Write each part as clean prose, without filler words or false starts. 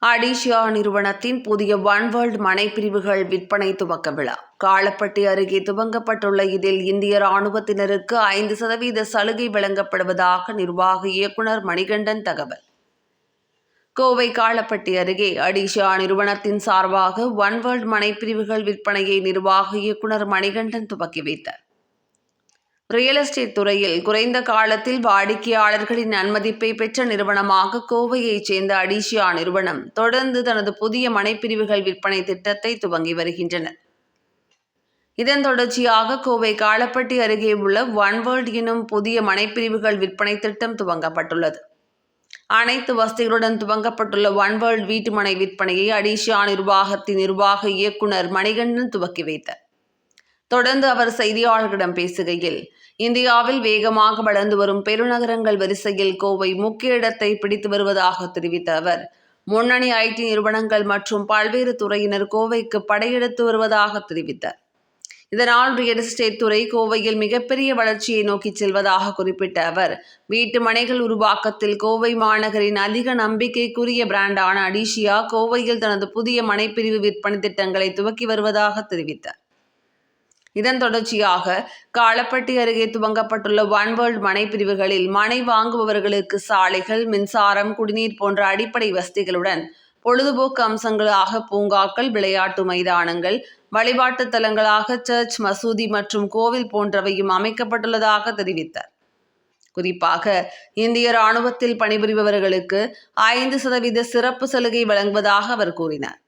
அடிஷியா நிறுவனத்தின் புதிய one world மனைப்பிரிவுகள் விற்பனை துவக்க விழா காளப்பட்டி அருகே துவங்கப்பட்டுள்ள இதில் இந்திய ராணுவத்தினருக்கு 5% சலுகை வழங்கப்படுவதாக நிர்வாக இயக்குநர் மணிகண்டன் தகவல். கோவை காளப்பட்டி அருகே அடிஷியா நிறுவனத்தின் சார்பாக ஒன் வேர்ல்ட் மனைப்பிரிவுகள் விற்பனையை நிர்வாக இயக்குநர் மணிகண்டன் துவக்கி வைத்தார். ரியல் எஸ்டேட் துறையில் குறைந்த காலத்தில் வாடிக்கையாளர்களின் நன்மதிப்பை பெற்ற நிறுவனமாக கோவையைச் சேர்ந்த அடிஷியா நிறுவனம் தொடர்ந்து தனது புதிய மனைப்பிரிவுகள் விற்பனை திட்டத்தை துவங்கி வருகின்றனர். இதன் தொடர்ச்சியாக கோவை காளப்பட்டி அருகே உள்ள ஒன் வேர்ல்ட் எனும் புதிய மனைப்பிரிவுகள் விற்பனை திட்டம் துவங்கப்பட்டுள்ளது. அனைத்து வசதிகளுடன் துவங்கப்பட்டுள்ள ஒன் வேர்ல்ட் வீட்டு மனை விற்பனையை அடிஷியா நிர்வாகத்தின் நிர்வாக இயக்குநர் மணிகண்டன் துவக்கி வைத்தார். தொடர்ந்து அவர் செய்தியாளர்களிடம் பேசுகையில், இந்தியாவில் வேகமாக வளர்ந்து வரும் பெருநகரங்கள் வரிசையில் கோவை முக்கிய இடத்தை பிடித்து வருவதாக தெரிவித்த அவர், முன்னணி ஐடி நிறுவனங்கள் மற்றும் பல்வேறு துறையினர் கோவைக்கு படையெடுத்து வருவதாக தெரிவித்தார். இதனால் ரியல் எஸ்டேட் துறை கோவையில் மிகப்பெரிய வளர்ச்சியை நோக்கி செல்வதாக குறிப்பிட்ட அவர், வீட்டு மனைகள் உருவாக்கத்தில் கோவை மாநகரின் அதிக நம்பிக்கைக்குரிய பிராண்டான அடிஷியா கோவையில் தனது புதிய மனைப்பிரிவு விற்பனை திட்டங்களை துவக்கி வருவதாக தெரிவித்தார். இதன் தொடர்ச்சியாக காளப்பட்டி அருகே துவங்கப்பட்டுள்ள ஒன் வேர்ல்ட் மனைப்பிரிவுகளில் மனை வாங்குபவர்களுக்கு சாலைகள், மின்சாரம், குடிநீர் போன்ற அடிப்படை வசதிகளுடன் பொழுதுபோக்கு அம்சங்களாக பூங்காக்கள், விளையாட்டு மைதானங்கள், வழிபாட்டு தலங்களாக சர்ச், மசூதி மற்றும் கோவில் போன்றவையும் அமைக்கப்பட்டுள்ளதாக தெரிவித்தார். குறிப்பாக இந்திய ராணுவத்தில் பணிபுரிபவர்களுக்கு 5% சிறப்பு சலுகை வழங்குவதாக அவர் கூறினார்.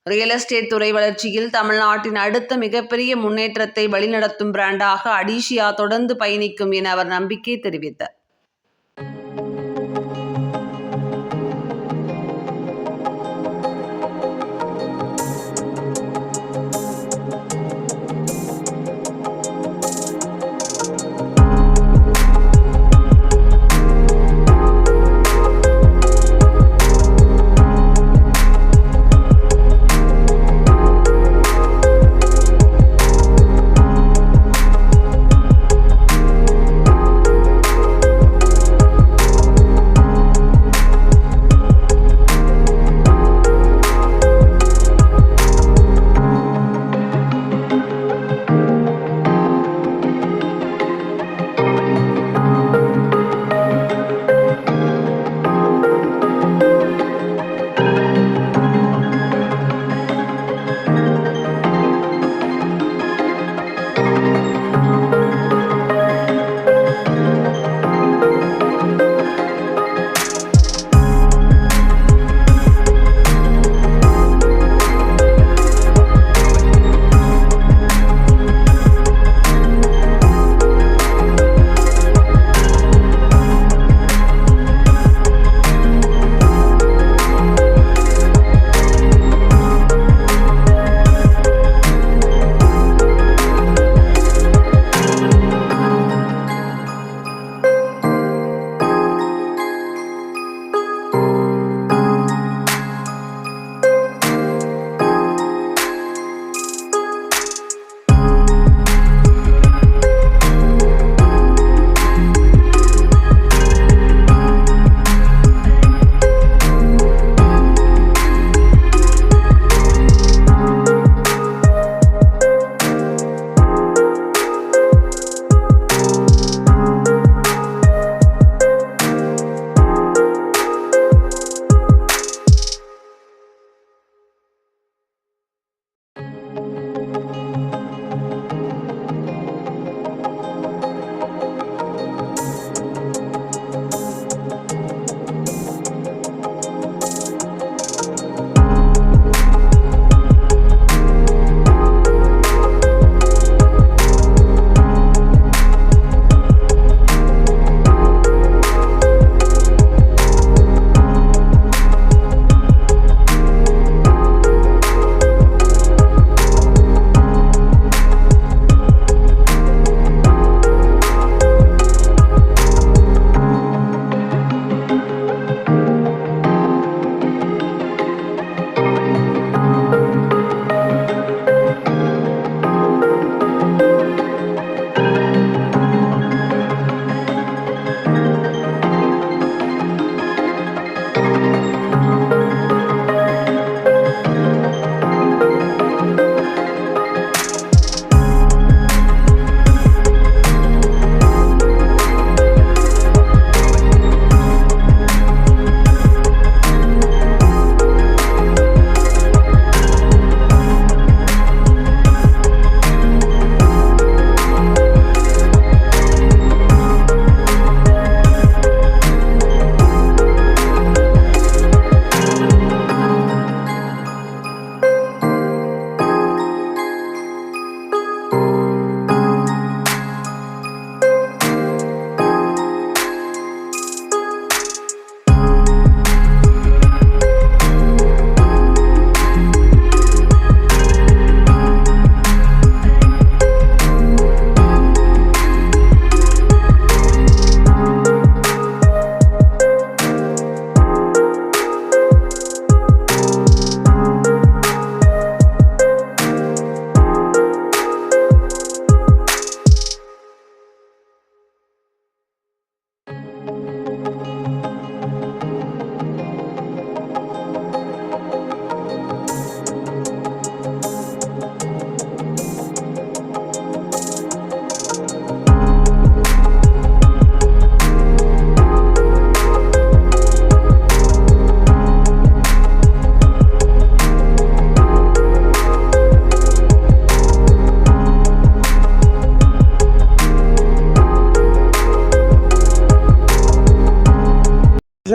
ரியல் எஸ்டேட் துறை வளர்ச்சியில் தமிழ்நாட்டின் அடுத்த மிகப்பெரிய முன்னேற்றத்தை வழிநடத்தும் பிராண்டாக அடிஷியா தொடர்ந்து பயணிக்கும் என அவர் நம்பிக்கை தெரிவித்தார்.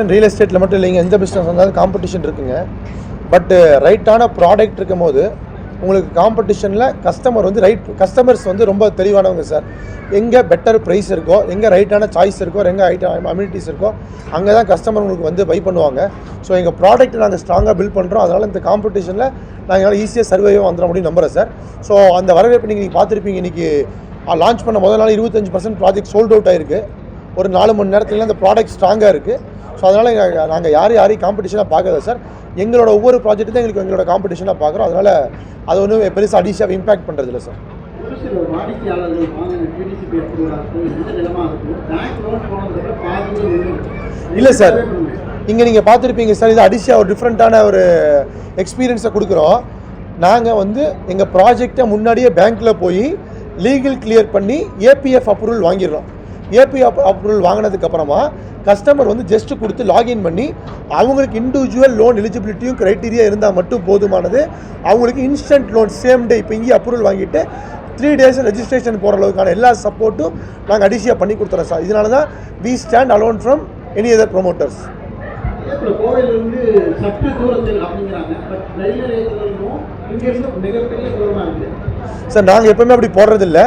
காம்படிஷன் ரியல் எஸ்டேட்டில் மட்டும் இல்லைங்க, எந்த பிஸ்னஸ் வந்தாலும் காம்படிஷன் இருக்குங்க. பட் ரைட்டான ப்ராடக்ட் இருக்கும் போது உங்களுக்கு காம்படிஷனில் கஸ்டமர்ஸ் வந்து ரொம்ப தெளிவானவங்க சார். எங்கே பெட்டர் ப்ரைஸ் இருக்கோ, எங்கே ரைட்டான சாய்ஸ் இருக்கோ, எங்கே அம்யூனிட்டிஸ் இருக்கோ, அங்கே தான் கஸ்டமர் உங்களுக்கு வந்து பை பண்ணுவாங்க. ஸோ எங்கள் ப்ராடக்ட் நாங்கள் ஸ்ட்ராங்காக பில்ட் பண்ணுறோம். அதனால் இந்த காம்படிஷனில் நாங்கள் ஈஸியாக சர்வைவாக வந்துடும் அப்படின்னு நம்புகிறேன் சார். ஸோ அந்த வரவேற்பு நீங்கள் பார்த்துருப்பீங்க. இன்றைக்கி லான்ச் பண்ண முதல் நாள் 25% ப்ராஜெக்ட் சோல்ட் அவுட் ஆகிருக்கு. ஒரு 4 மணி நேரத்தில் அந்த ப்ராடக்ட் ஸ்ட்ராங்காக இருக்குது. ஸோ அதனால் நாங்கள் யாரையும் காம்படிஷனாக பார்க்கல சார். எங்களோட ஒவ்வொரு ப்ராஜெக்ட்டு தான் எங்களோட காம்படிஷனாக பார்க்குறோம். அதனால் அது ஒன்றும் பெருசாக அடிஷனாக இம்பாக்ட் பண்ணுறது இல்லை சார். இல்லை சார், இங்கே நீங்கள் பார்த்துருப்பீங்க சார், இது அடிஷனாக ஒரு டிஃப்ரெண்ட்டான ஒரு எக்ஸ்பீரியன்ஸை கொடுக்குறோம். நாங்கள் வந்து எங்கள் ப்ராஜெக்டை முன்னாடியே பேங்க்கில் போய் லீகல் கிளியர் பண்ணி ஏபிஎஃப் அப்ரூவல் வாங்கிடுறோம். ஏபிஎஃப் அப்ரூவல் வாங்கினதுக்கப்புறமா கஸ்டமர் வந்து ஜஸ்ட் கொடுத்து லாகின் பண்ணி அவங்களுக்கு இண்டிவிஜுவல் லோன் எலிஜிபிலிட்டியும் க்ரைட்டீரியா இருந்தால் மட்டும் போதுமானது. அவங்களுக்கு இன்ஸ்டன்ட் லோன் சேம் டே இப்போ இங்கே அப்ரூவல் வாங்கிட்டு 3 days ரெஜிஸ்ட்ரேஷன் போகிற அளவுக்கான எல்லா சப்போர்ட்டும் நாங்கள் அடிஷியாக பண்ணி கொடுத்துறோம் சார். இதனால தான் we stand alone from any other promoters. Sir நாங்கள் எப்போவுமே அப்படி போடுறதில்ல.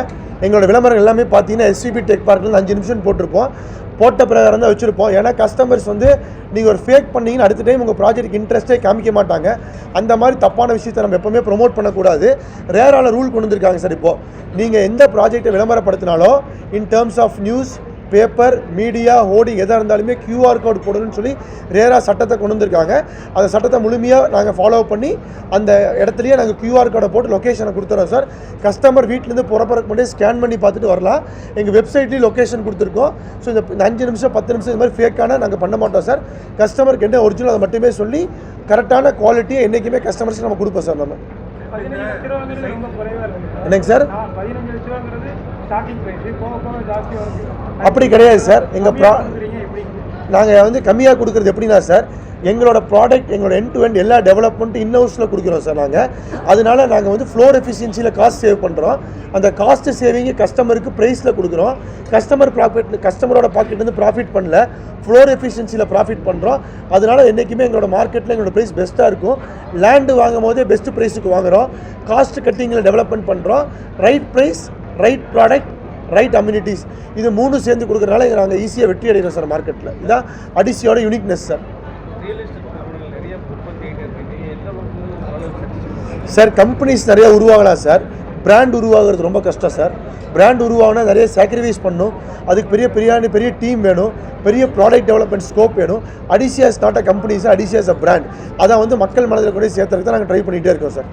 எங்களோட விளம்பரம் எல்லாமே பார்த்தீங்கன்னா எஸ்விபி டெக் பார்க்கில் 5 நிமிஷம் போட்டிருப்போம். போட்ட பிரகாரம் தான் வச்சுருப்போம். ஏன்னா கஸ்டமர்ஸ் வந்து நீங்கள் ஒரு ஃபேக் பண்ணிங்கன்னா அடுத்த டைம் உங்கள் ப்ராஜெக்ட் இன்ட்ரெஸ்ட்டே காமிக்க மாட்டாங்க. அந்த மாதிரி தப்பான விஷயத்தை நம்ம எப்போவுமே ப்ரொமோட் பண்ணக்கூடாது. ரேரான ரூல் கொண்டு வந்திருக்காங்க சார். இப்போது நீங்கள் எந்த ப்ராஜெக்டை விளம்பரப்படுத்தினாலும் in terms of news, paper, media, hoarding எதாக இருந்தாலுமே QR கோட் போடணும்னு சொல்லி ரேராக சட்டத்தை கொண்டு வந்திருக்காங்க. அந்த சட்டத்தை முழுமையாக நாங்கள் ஃபாலோ பண்ணி அந்த இடத்துலையே நாங்கள் QR கோடை போட்டு லொக்கேஷனை கொடுத்துறோம் சார். கஸ்டமர் வீட்டிலேருந்து புறப்பறக்கு முன்னாடி ஸ்கேன் பண்ணி பார்த்துட்டு வரலாம். எங்கள் வெப்சைட்லேயும் லொக்கேஷன் கொடுத்துருக்கோம். ஸோ இந்த 5 நிமிஷம் 10 நிமிஷம் இந்த மாதிரி ஃபேக்கான நாங்கள் பண்ண மாட்டோம் சார். கஸ்டமருக்கு என்ன ஒரிஜினல் அதை மட்டுமே சொல்லி கரெக்டான குவாலிட்டியை என்றைக்குமே கஸ்டமர்ஸ்க்கு நம்ம கொடுப்போம் சார். நம்ம என்னங்க சார், அப்படி கிடையாது சார். நாங்கள் வந்து கம்மியாக கொடுக்குறது எப்படின்னா சார், எங்களோட ப்ராடக்ட் எங்களோட எண்ட் டு எண்ட் எல்லா டெவலப்மெண்ட்டு இன்ஹவுஸில் கொடுக்குறோம் சார். அதனால நாங்கள் வந்து ஃப்ளோர் எஃபிஷியன்சியில் காஸ்ட் சேவ் பண்ணுறோம். அந்த காஸ்ட் சேவிங்கை கஸ்டமருக்கு ப்ரைஸில் கொடுக்குறோம். கஸ்டமரோட பாக்கெட்லேருந்து ப்ராஃபிட் பண்ணல, ஃப்ளோர் எஃபிஷியன்சியில் ப்ராஃபிட் பண்ணுறோம். அதனால என்றைக்குமே எங்களோட மார்க்கெட்டில் எங்களோட ப்ரைஸ் பெஸ்ட்டாக இருக்கும். லேண்டு வாங்கும் போதே பெஸ்ட்டு ப்ரைஸுக்கு வாங்குகிறோம். காஸ்ட் கட்டிங்கில் டெவலப்மெண்ட் பண்ணுறோம். Right price, right product, right amenities, இது 3 சேர்ந்து கொடுக்குறதுனால நாங்கள் ஈஸியாக வெற்றி அடைகிறோம் சார் மார்க்கெட்டில். இதுதான் அடிஷியோட யூனிக்னஸ் சார். சார் கம்பெனிஸ் நிறையா உருவாகலாம் சார். பிராண்ட் உருவாகிறது ரொம்ப கஷ்டம் சார். பிராண்ட் உருவாகினா நிறைய சாக்ரிஃபைஸ் பண்ணணும். அதுக்கு பெரிய டீம் வேணும், பெரிய ப்ராடக்ட் டெவலப்மெண்ட் ஸ்கோப் வேணும். Adishiya's not a companies, Adishiya's a brand. அதான் வந்து மக்கள் மனதில் கூட சேர்த்துறதுக்கு தான் நாங்கள் ட்ரை பண்ணிகிட்டே இருக்கோம் sir.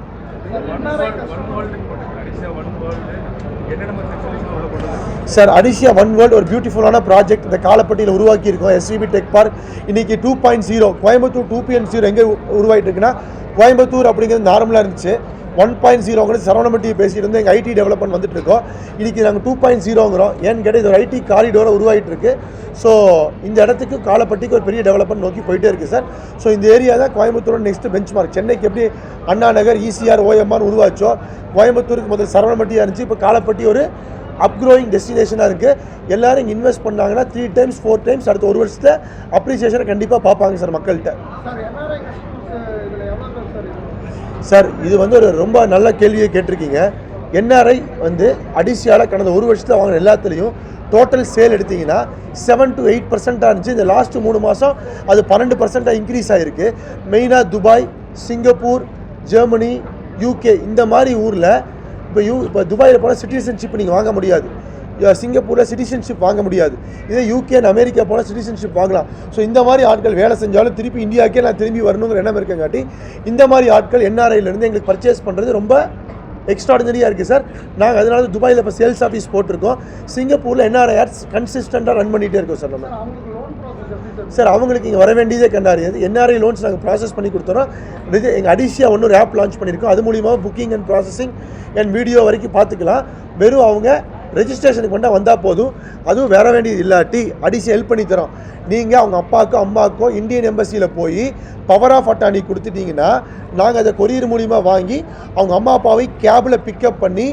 Sir Adishiya one world ஒரு பியூட்டிஃபுல்லான ப்ராஜெக்ட் இந்த காலப்பட்டியில் உருவாக்கியிருக்கோம். எஸ்விபி டெக் பார்க் இன்றைக்கி 2.0 கோயம்புத்தூர் 2.0 எங்கே உருவாகிட்டு இருக்குன்னா, கோயம்புத்தூர் அப்படிங்கிறது நார்மலாக இருந்துச்சு. 1.0 சரவணம்பட்டி பேசிட்டு இருந்து எங்கள் ஐடி டெவலப்மெண்ட் வந்துட்டு இருக்கோம். இன்றைக்கி நாங்கள் 2.0ங்கிறோம். ஏன்னு கேட்டால் இது ஒரு ஐடி காரிடோரை உருவாகிட்டு இருக்கு. ஸோ இந்த இடத்துக்கு காலப்பட்டிக்கு ஒரு பெரிய டெவலப்மெண்ட் நோக்கி போயிட்டே இருக்குது சார். ஸோ இந்த ஏரியா தான் கோயம்புத்தூரோட நெக்ஸ்ட் பெஞ்ச் மார்க். சென்னைக்கு எப்படி அண்ணா நகர், ECR, OMR உருவாச்சோ, கோயம்புத்தூருக்கு முதல் சரவணம்பட்டியாக இருந்துச்சு. இப்போ காலப்பட்டி ஒரு அப்க்ரோயிங் டெஸ்டினேஷனாக இருக்குது. எல்லோரும் இங்கே இன்வெஸ்ட் பண்ணாங்கன்னா 3 times 4 times அடுத்த ஒரு வருஷத்தை அப்ரிசியேஷனை கண்டிப்பாக பார்ப்பாங்க சார் மக்கள்கிட்ட. சார் இது வந்து ஒரு ரொம்ப நல்ல கேள்வியை கேட்டிருக்கீங்க. NRI வந்து அடிஷியாவில் கடந்த ஒரு வருஷத்தில் வாங்கின எல்லாத்துலேயும் டோட்டல் சேல் எடுத்திங்கன்னா 7 to 8% இருந்துச்சு. இந்த லாஸ்ட் 3 மாதம் அது 12% இன்க்ரீஸ் ஆகிருக்கு. மெயினாக துபாய், சிங்கப்பூர், ஜெர்மனி, UK இந்த மாதிரி ஊரில் இப்போ துபாயில் போனால் சிட்டிசன்ஷிப் நீங்கள் வாங்க முடியாது. சிங்கப்பூரில் சிட்டிசன்ஷிப் வாங்க முடியாது. இதே UK and அமெரிக்கா போனால் சிட்டிசன்ஷிப் வாங்கலாம். ஸோ இந்த மாதிரி ஆட்கள் வேலை செஞ்சாலும் திருப்பி இந்தியாவுக்கே நான் திரும்பி வரணுங்கிற எண்ணம் இருக்கங்காட்டி இந்த மாதிரி ஆட்கள் NRIலேருந்து எங்களுக்கு பர்ச்சேஸ் பண்ணுறது ரொம்ப எக்ஸ்ட்ராடினரியாக இருக்குது சார். நாங்கள் அதனால துபாயில் இப்போ சேல்ஸ் ஆஃபீஸ் போட்டிருக்கோம். சிங்கப்பூரில் NRI ஆட்ஸ் கன்சிஸ்டண்ட்டாக ரன் பண்ணிகிட்டே இருக்கோம் சார். நம்ம சார் அவங்களுக்கு இங்கே வர வேண்டியதே கண்டாரியாது. NRI லோன்ஸ் நாங்கள் ப்ராசஸ் பண்ணி கொடுத்துறோம். எங்கள் அடிஷியா ஒரு ஆப் லான்ச் பண்ணியிருக்கோம். அது மூலியமாக booking and processing and video வரைக்கும் பார்த்துக்கலாம். வெறும் அவங்க ரெஜிஸ்ட்ரேஷனுக்கு மட்டும் வந்தால் போதும். அதுவும் வர வேண்டியது இல்லாட்டி அடிஷனல் ஹெல்ப் பண்ணி தரோம். நீங்கள் அவங்க அப்பாவுக்கோ அம்மாவுக்கோ இந்தியன் எம்பசியில் போய் பவர் ஆஃப் அட்டார்னி கொடுத்துட்டிங்கன்னா நாங்கள் அதை கொரியர் மூலிமா வாங்கி அவங்க அம்மா அப்பாவை கேபில் பிக்கப் பண்ணி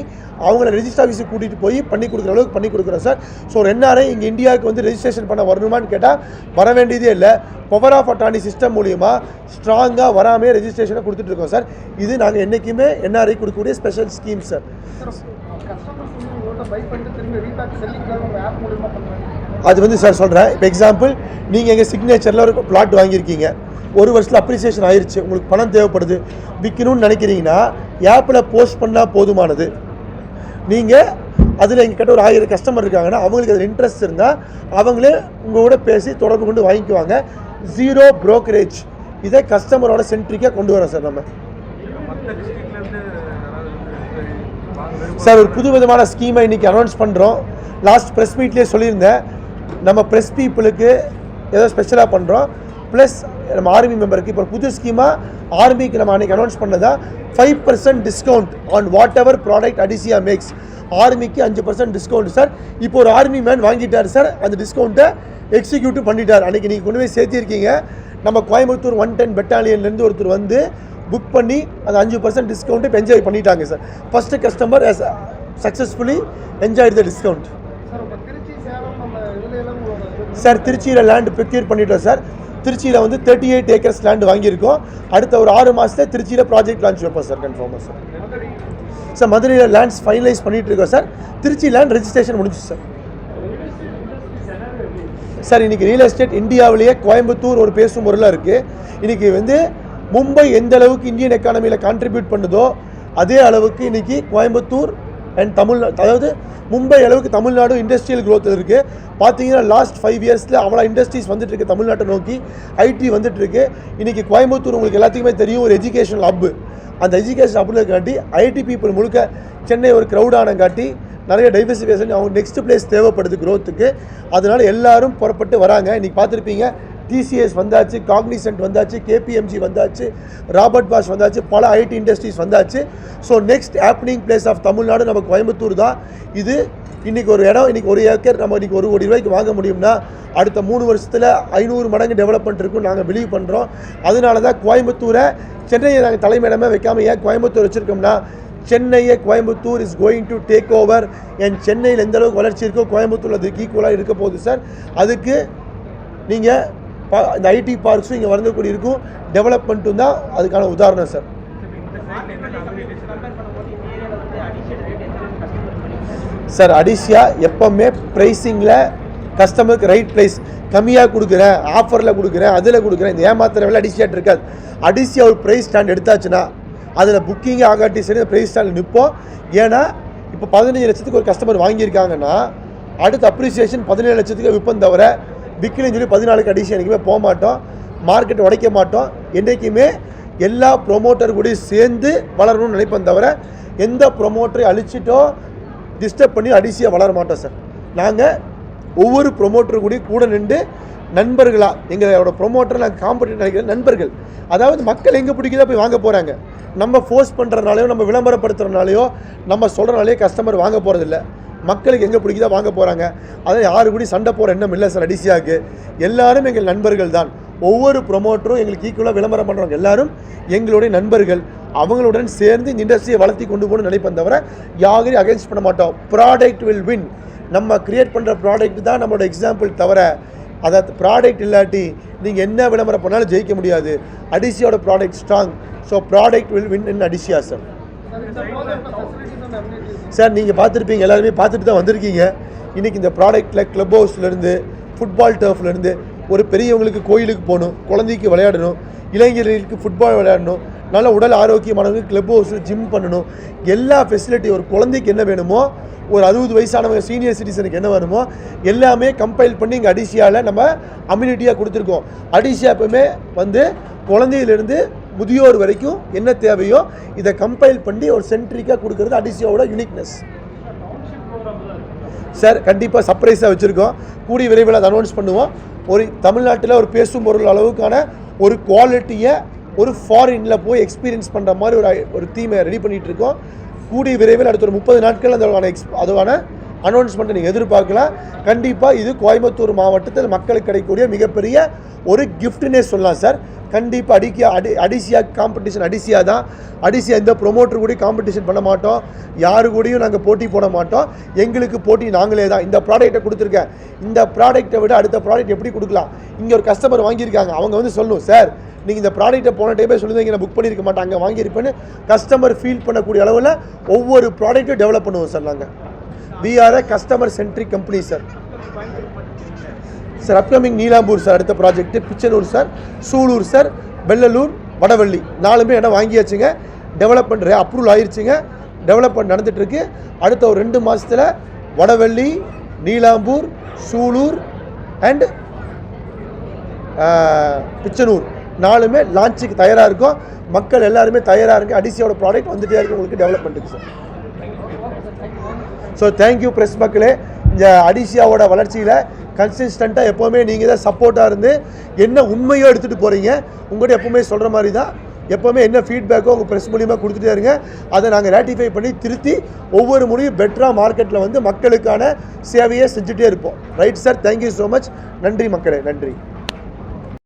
அவங்கள ரெஜிஸ்டர் ஆஃபீஸுக்கு கூட்டிகிட்டு போய் பண்ணி கொடுக்குற அளவுக்கு பண்ணி கொடுக்குறோம் சார். ஸோ ஒரு என்ஆர்ஐ இங்கே இந்தியாவுக்கு வந்து ரெஜிஸ்ட்ரேஷன் பண்ண வரணுமான்னு கேட்டால் வர வேண்டியதே இல்லை. பவர் ஆஃப் அட்டார்னி சிஸ்டம் மூலிமா ஸ்ட்ராங்காக வராமே ரெஜிஸ்ட்ரேஷனை கொடுத்துட்ருக்கோம் சார். இது நாங்கள் என்றைக்குமே என்ஆர்ஐ கொடுக்கக்கூடிய ஸ்பெஷல் ஸ்கீம் சார். அது வந்து சார் சொல்கிறேன். இப்போ எக்ஸாம்பிள், நீங்கள் எங்கள் சிக்னேச்சரில் ஒரு பிளாட் வாங்கியிருக்கீங்க, ஒரு வருஷத்தில் அப்ரிசியேஷன் ஆயிடுச்சு, உங்களுக்கு பணம் தேவைப்படுது, விற்கணும்னு நினைக்கிறீங்கன்னா ஆப்பில் போஸ்ட் பண்ணால் போதுமானது. நீங்கள் அதில் எங்ககிட்ட ஒரு 1000 கஸ்டமர் இருக்காங்கன்னா அவங்களுக்கு அதில் இன்ட்ரெஸ்ட் இருந்தால் அவங்களே உங்களோட பேசி தொடர்பு கொண்டு வாங்கிக்குவாங்க. 0 brokerage. இதை கஸ்டமரோட சென்ட்ரிக்காக கொண்டு வரோம் சார். நம்ம சார் ஒரு புது விதமான ஸ்கீமை இன்றைக்கி அனௌன்ஸ் பண்ணுறோம். லாஸ்ட் ப்ரெஸ் மீட்லேயே சொல்லியிருந்தேன், நம்ம ப்ரெஸ் பீப்புளுக்கு ஏதோ ஸ்பெஷலாக பண்ணுறோம். ப்ளஸ் நம்ம ஆர்மி மெம்பருக்கு இப்போ புது ஸ்கீமாக ஆர்மிக்கு நம்ம அன்றைக்கி அனௌன்ஸ் பண்ணதான் 5% discount on whatever product Adishiya makes. ஆர்மிக்கு 5% டிஸ்கவுண்ட் சார். இப்போ ஒரு ஆர்மி மேன் வாங்கிட்டார் சார், அந்த டிஸ்கவுண்ட்டை எக்ஸிக்யூட்டிவ் பண்ணிட்டார். அன்றைக்கி நீங்கள் கொண்டு போய் சேர்த்திருக்கீங்க. நம்ம கோயம்புத்தூர் 110 பெட்டாலியன்லேருந்து ஒருத்தர் வந்து புக் பண்ணி அந்த 5% டிஸ்கவுண்ட்டு இப்போ என்ஜாய் பண்ணிட்டாங்க sir. First customer has successfully enjoy the discount. Sir திருச்சியில் லேண்ட் ப்ரொக்யூர் பண்ணிட்டோம் சார். திருச்சியில் வந்து 38 acres லேண்ட் வாங்கியிருக்கோம். அடுத்த ஒரு 6 மாதத்தில் திருச்சியில் ப்ராஜெக்ட் லான்ச் வைப்போம் சார். கன்ஃபார்மாக சார். சார் மதுரையில் லேண்ட்ஸ் ஃபைனலைஸ் பண்ணிகிட்டு இருக்கோம் சார். திருச்சி லேண்ட் ரெஜிஸ்ட்ரேஷன் முடிஞ்சு சார். சார் இன்றைக்கி ரியல் எஸ்டேட் இந்தியாவிலேயே கோயம்புத்தூர் ஒரு பேசும் பொருளாக இருக்குது. இன்றைக்கி வந்து மும்பை எந்த அளவுக்கு இந்தியன் எக்கானமியில் கான்ட்ரிபியூட் பண்ணுதோ அதே அளவுக்கு இன்றைக்கி கோயம்புத்தூர் அண்ட் தமிழ்நாடு, அதாவது மும்பை அளவுக்கு தமிழ்நாடு இண்டஸ்ட்ரியல் க்ரோத் இருக்குது. பார்த்தீங்கன்னா லாஸ்ட் 5 இயர்ஸில் அவ்வளோ இண்டஸ்ட்ரீஸ் வந்துட்டுருக்கு தமிழ்நாட்டை நோக்கி, ஐடி வந்துட்டுருக்கு. இன்றைக்கி கோயம்புத்தூர் உங்களுக்கு எல்லாத்துக்குமே தெரியும் ஒரு எஜுகேஷனல் ஹப்பு. அந்த எஜுகேஷன் ஹப்பில் காட்டி ஐடி பீப்புள் முழுக்க சென்னை ஒரு க்ரௌடான காட்டி நிறைய டைவர்சிஃபிகேஷன் அவங்க நெக்ஸ்ட் பிளேஸ் தேவைப்படுது க்ரோத்துக்கு. அதனால் எல்லோரும் புறப்பட்டு வராங்க. இன்றைக்கி பார்த்துருப்பீங்க, டிசிஎஸ் வந்தாச்சு, காக்னிசன்ட் வந்தாச்சு, கேபிஎம்ஜி வந்தாச்சு, ராபர்ட் பாஷ் வந்தாச்சு, பல ஐடி இண்டஸ்ட்ரீஸ் வந்தாச்சு. So next happening place of Tamil Nadu நம்ம கோயம்புத்தூர் தான். இது இன்றைக்கி ஒரு இடம், இன்றைக்கி 1 ஏக்கர் நம்ம இன்றைக்கி 1 கோடி ரூபாய்க்கு வாங்க முடியும்னா அடுத்த 3 வருஷத்தில் 500 மடங்கு டெவலப்மெண்ட் இருக்கும் நாங்கள் பிலீவ் பண்ணுறோம். அதனால தான் கோயம்புத்தூரை சென்னையை நாங்கள் தலைமையிடமே வைக்காமல் ஏன் கோயம்புத்தூர் வச்சுருக்கோம்னா, சென்னையை Coimbatore is going to take over. என் சென்னையில் எந்த அளவுக்கு வளர்ச்சி இருக்கோ கோயம்புத்தூர் அதுக்கு ஈக்குவலாக இருக்க போகுது சார். அதுக்கு நீங்கள் இந்த ஐடி பார்க்ஸும் இங்கே வரக்கூடிய இருக்கும், டெவலப்மெண்ட்டும் தான் அதுக்கான உதாரணம் சார். சார் அடிஷியா எப்போவுமே ப்ரைஸிங்கில் கஸ்டமருக்கு ரைட் ப்ரைஸ், கம்மியாக கொடுக்குறேன், ஆஃபரில் கொடுக்குறேன், அதில் கொடுக்குறேன், இந்த ஏமாத்துற வேலை அடிஷியாட்டு இருக்காது. அடிஷியா ஒரு ப்ரைஸ் ஸ்டாண்ட் எடுத்தாச்சுன்னா அதில் புக்கிங் ஆகாட்டி சரி அந்த ப்ரைஸ் ஸ்டாண்டில் நிற்போம். ஏன்னா இப்போ 15 லட்சத்துக்கு ஒரு கஸ்டமர் வாங்கியிருக்காங்கன்னா அடுத்த அப்ரிசியேஷன் 17 லட்சத்துக்கு விற்பம் தவிர விற்கலன்னு சொல்லி 14க்கு அடிஷன் என்றைக்குமே போக மாட்டோம். மார்க்கெட் உடைக்க மாட்டோம். என்றைக்குமே எல்லா ப்ரொமோட்டர் கூட சேர்ந்து வளரணும்னு நினைப்போம் தவிர எந்த ப்ரொமோட்டரை அழிச்சிட்டோ டிஸ்டர்ப் பண்ணி அடிஷியாக வளர மாட்டோம் சார். நாங்கள் ஒவ்வொரு ப்ரொமோட்டர் கூட நின்று நண்பர்களாக, எங்களோட ப்ரொமோட்டர் நாங்கள் காம்படிட்டர் நினைக்கிற நண்பர்கள். அதாவது மக்கள் எங்கே பிடிக்குதோ போய் வாங்க போகிறாங்க. நம்ம ஃபோர்ஸ் பண்ணுறதுனாலையோ நம்ம விளம்பரப்படுத்துறதுனாலையோ நம்ம சொல்கிறனாலேயோ கஸ்டமர் வாங்க போகிறதில்ல. மக்களுக்கு எங்கே பிடிக்குதோ வாங்க போகிறாங்க. அதை யாரு கூட சண்டை போகிற எண்ணம் இல்லை சார். அடிஷியாவுக்கு எல்லாரும் எங்கள் நண்பர்கள் தான். ஒவ்வொரு ப்ரொமோட்டரும் எங்களுக்கு ஈக்குவலாக விளம்பரம் பண்ணுறவங்க எல்லாரும் எங்களுடைய நண்பர்கள். அவங்களுடன் சேர்ந்து இந்த இண்டஸ்ட்ரியை வளர்த்தி கொண்டு போகணும்னு நினைப்போம் தவிர யாரையும் அகேன்ஸ்ட் பண்ண மாட்டோம். Product will win. நம்ம க்ரியேட் பண்ணுற ப்ராடக்ட் தான் நம்மளோட எக்ஸாம்பிள் தவிர அதாவது ப்ராடக்ட் இல்லாட்டி நீங்கள் என்ன விளம்பரம் பண்ணாலும் ஜெயிக்க முடியாது. அடிஷியாவோட product strong. So product will win in Adishiya sir. Sir நீங்கள் பார்த்துருப்பீங்க, எல்லாருமே பார்த்துட்டு தான் வந்திருக்கீங்க. இன்றைக்கி இந்த ப்ராடக்ட்டில் க்ளப் ஹவுஸ்லேருந்து ஃபுட்பால் டர்ஃப்லேருந்து ஒரு பெரியவங்களுக்கு கோயிலுக்கு போகணும், குழந்தைக்கு விளையாடணும், இளைஞர்களுக்கு ஃபுட்பால் விளையாடணும், நல்ல உடல் ஆரோக்கியமானவங்களுக்கு க்ளப் ஹவுஸில் ஜிம் பண்ணணும். எல்லா ஃபெசிலிட்டி ஒரு குழந்தைக்கு என்ன வேணுமோ, ஒரு 60 வயசானவங்க சீனியர் சிட்டிசனுக்கு என்ன வேணுமோ எல்லாமே கம்பைல் பண்ணி இங்கே அடிஷியாவில் நம்ம அம்யூனிட்டியாக கொடுத்துருக்கோம். அடிஷியா எப்பவுமே வந்து குழந்தையிலேருந்து முதியோர் வரைக்கும் என்ன தேவையோ இதை கம்பைல் பண்ணி ஒரு சென்ட்ரிக்காக கொடுக்குறது அடிஷியாவோட யூனிக்னஸ் சார். கண்டிப்பாக சர்ப்ரைஸாக வச்சுருக்கோம். கூடிய விரைவில் அதை அனௌன்ஸ் பண்ணுவோம். ஒரு தமிழ்நாட்டில் ஒரு பேசும் பொருள் அளவுக்கான ஒரு குவாலிட்டியை ஒரு ஃபாரினில் போய் எக்ஸ்பீரியன்ஸ் பண்ணுற மாதிரி ஒரு தீமை ரெடி பண்ணிகிட்டு இருக்கோம். கூடிய விரைவில் அடுத்த ஒரு 30 நாட்கள் அதுக்கான அனௌன்ஸ்மெண்ட்டை நீங்கள் எதிர்பார்க்கலாம். கண்டிப்பாக இது கோயம்புத்தூர் மாவட்டத்தில் மக்களுக்கு கிடைக்கக்கூடிய மிகப்பெரிய ஒரு கிஃப்ட்னே சொல்லலாம் சார். கண்டிப்பாக அடிசியா காம்படிஷன் அடிசியா தான். அடிசியா எந்த ப்ரொமோட்டர் கூட காம்படிஷன் பண்ண மாட்டோம், யாரு கூடயும் நாங்கள் போட்டி போட மாட்டோம். எங்களுக்கு போட்டி நாங்களே தான். இந்த ப்ராடக்ட்டை கொடுத்துருக்கேன், இந்த ப்ராடக்ட்டை விட அடுத்த ப்ராடக்ட் எப்படி கொடுக்கலாம். இங்கே ஒரு கஸ்டமர் வாங்கியிருக்காங்க, அவங்க வந்து சொல்லணும், சார் நீங்கள் இந்த ப்ராடக்ட்டை போன டைமே சொல்லுவீங்க, நான் புக் பண்ணியிருக்க மாட்டேன், அங்கே வாங்கியிருப்பேன்னு கஸ்டமர் ஃபீல் பண்ணக்கூடிய அளவில் ஒவ்வொரு ப்ராடக்ட்டும் டெவலப் பண்ணுவோம் சார். நாங்கள் we are a customer centric company sir. Sir upcoming Neelambur sir அடுத்த project, Pichanur sir, Sulur sir, Vellalur, Vadavalli 4மே இடம் வாங்கியாச்சுங்க. டெவலப்மெண்ட் அப்ரூவல் ஆயிடுச்சுங்க, டெவலப்மெண்ட் நடந்துகிட்ருக்கு. அடுத்த ஒரு 2 மாதத்தில் வடவள்ளி, நீலாம்பூர், சூலூர் அண்ட் பிச்சனூர் 4மே லான்ச்சுக்கு தயாராக இருக்கும். மக்கள் எல்லாருமே தயாராக இருக்குது. அடிசியோட ப்ராடக்ட் வந்துகிட்டே இருக்குது உங்களுக்கு டெவலப்மெண்ட்டுக்கு சார். ஸோ தேங்க்யூ ப்ரெஸ் மக்களே. இந்த அடிசியாவோட வளர்ச்சியில் கன்சிஸ்டண்ட்டாக எப்போவுமே நீங்கள் தான் சப்போர்ட்டாக இருந்து என்ன உண்மையோ எடுத்துகிட்டு போகிறீங்க. உங்கள்கிட்ட எப்போவுமே சொல்கிற மாதிரி தான், எப்போவுமே என்ன ஃபீட்பேக்கோ உங்கள் ப்ரெஸ் மூலியமாக கொடுத்துட்டே இருங்க. அதை நாங்கள் ரேட்டிஃபை பண்ணி திருத்தி ஒவ்வொரு முறையும் பெட்டராக மார்க்கெட்டில் வந்து மக்களுக்கான சேவையை செஞ்சுட்டே இருப்போம். Right sir, thank you so much. நன்றி மக்களே, நன்றி.